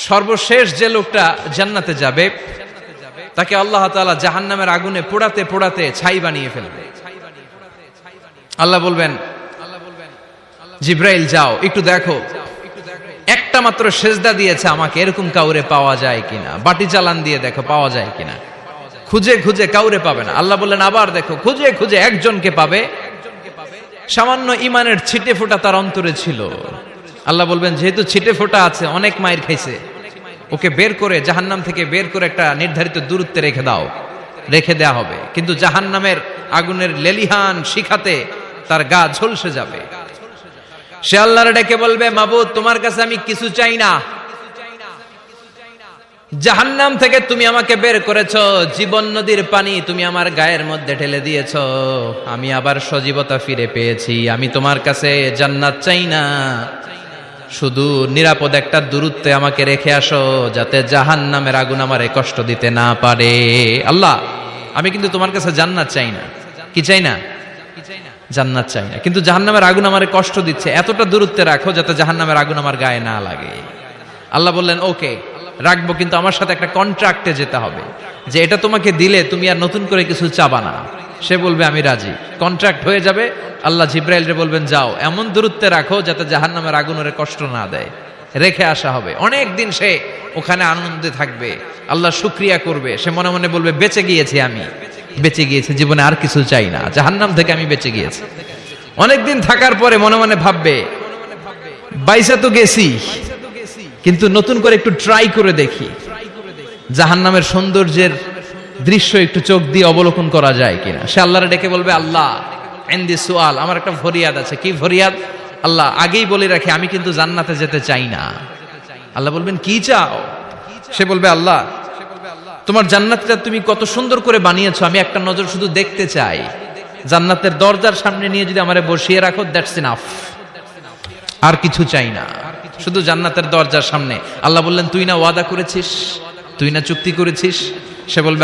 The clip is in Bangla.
সর্বশেষ যে লোকটা জান্নাতে যাবে তাকে আল্লাহ তাআলা জাহান্নামের আগুনে পোড়াতে পোড়াতে ছাই বানিয়ে ফেলবে। আল্লাহ বলবেন, জিব্রাইল যাও একটু দেখো, একটা মাত্র সেজদা দিয়েছে আমাকে, এরকম কাউরে পাওয়া যায় কিনা। বাটি চালান দিয়ে দেখো পাওয়া যায় কিনা। খুঁজে খুঁজে কাউরে পাবে না। আল্লাহ বললেন আবার দেখো, খুঁজে খুঁজে একজনকে পাবে, সামান্য ইমানের ছিটে ফোঁটা তার অন্তরে ছিল। আল্লাহ বলবেন যেহেতু ছিটে ফোঁটা আছে, অনেক মায়ের খাইছে, ওকে বের করে জাহান্নাম থেকে বের করে একটা নির্ধারিত দূরত্বে রেখে দাও। রেখে দেয়া হবে, কিন্তু জাহান্নামের আগুনের লেলিহান শিখাতে তার গা ঝলসে যাবে। সে আল্লাহর ডেকে বলবে, মাবুদ তোমার কাছে আমি কিছু চাই না, জাহান্নাম থেকে তুমি আমাকে বের করেছো, জীবন নদীর পানি তুমি আমার গায়ের মধ্যে ঢেলে দিয়েছো, আমি আবার সজীবতা ফিরে পেয়েছি। আমি তোমার কাছে জান্নাত চাই না, শুধু নিরাপদ একটা দূরত্বে আমাকে রেখে আসো, যাতে জাহান্নামের আগুন আমারে কষ্ট দিতে না পারে। আল্লাহ আমি কিন্তু তোমার কাছে জান্নাত চাই না। কি চাই না? জান্নাত চাই না, কিন্তু জাহান্নামের আগুন আমারে কষ্ট দিচ্ছে, এতটা দূরত্বে রাখো যাতে জাহান্নামের আগুন আমার গায়ে না লাগে। আল্লাহ বললেন ওকে রাখবো, কিন্তু আমার সাথে একটা কন্ট্রাক্টে যেতে হবে, যে এটা তোমাকে দিলে তুমি আর নতুন করে কিছু চাবা না। সে বলবে আমি রাজি, কন্ট্রাক্ট হয়ে যাবে। আল্লাহ জিব্রাইলরে বলবেন যাও এমন দূরত্বে রাখো যাতে জাহান্নামের আগুন ওরে কষ্ট না দেয়। রেখে আসা হবে, অনেক দিন সে ওখানে আনন্দে থাকবে, আল্লাহ শুকরিয়া করবে। সে মনে মনে বলবে বেঁচে গিয়েছি, আমি বেঁচে গিয়েছি, জীবনে আর কিছু চাই না, জাহান্নাম থেকে আমি বেঁচে গিয়েছি। অনেকদিন থাকার পরে মনে মনে ভাববে বাইসা তো গেছি, কিন্তু নতুন করে একটু ট্রাই করে দেখি, জাহান্নামের সৌন্দর্যের দৃশ্য একটু চোখ দিয়ে অবলোকন করা যায় কিনা। সে আল্লাহরে ডেকে বলবে আল্লাহ ইনদি সুআল, আমার একটা ফরিয়াদ আছে। কি ফরিয়াদ? আল্লাহ আগেই বলে রাখি আমি কিন্তু জান্নাতে যেতে চাই না। আল্লাহ বলবেন কি চাও? সে বলবে আল্লাহ তোমার জান্নাতটা তুমি কত সুন্দর করে বানিয়েছো, আমি একটা নজর শুধু দেখতে চাই। জান্নাতের দরজার সামনে নিয়ে যদি আমারে বসিয়ে রাখো, দ্যাটস ইনাফ, আর কিছু চাই না, শুধু জান্নাতের দরজার সামনে। আল্লাহ বললেন তুই না ওয়াদা করেছিস, তুই না চুক্তি করেছিস? সে বলবে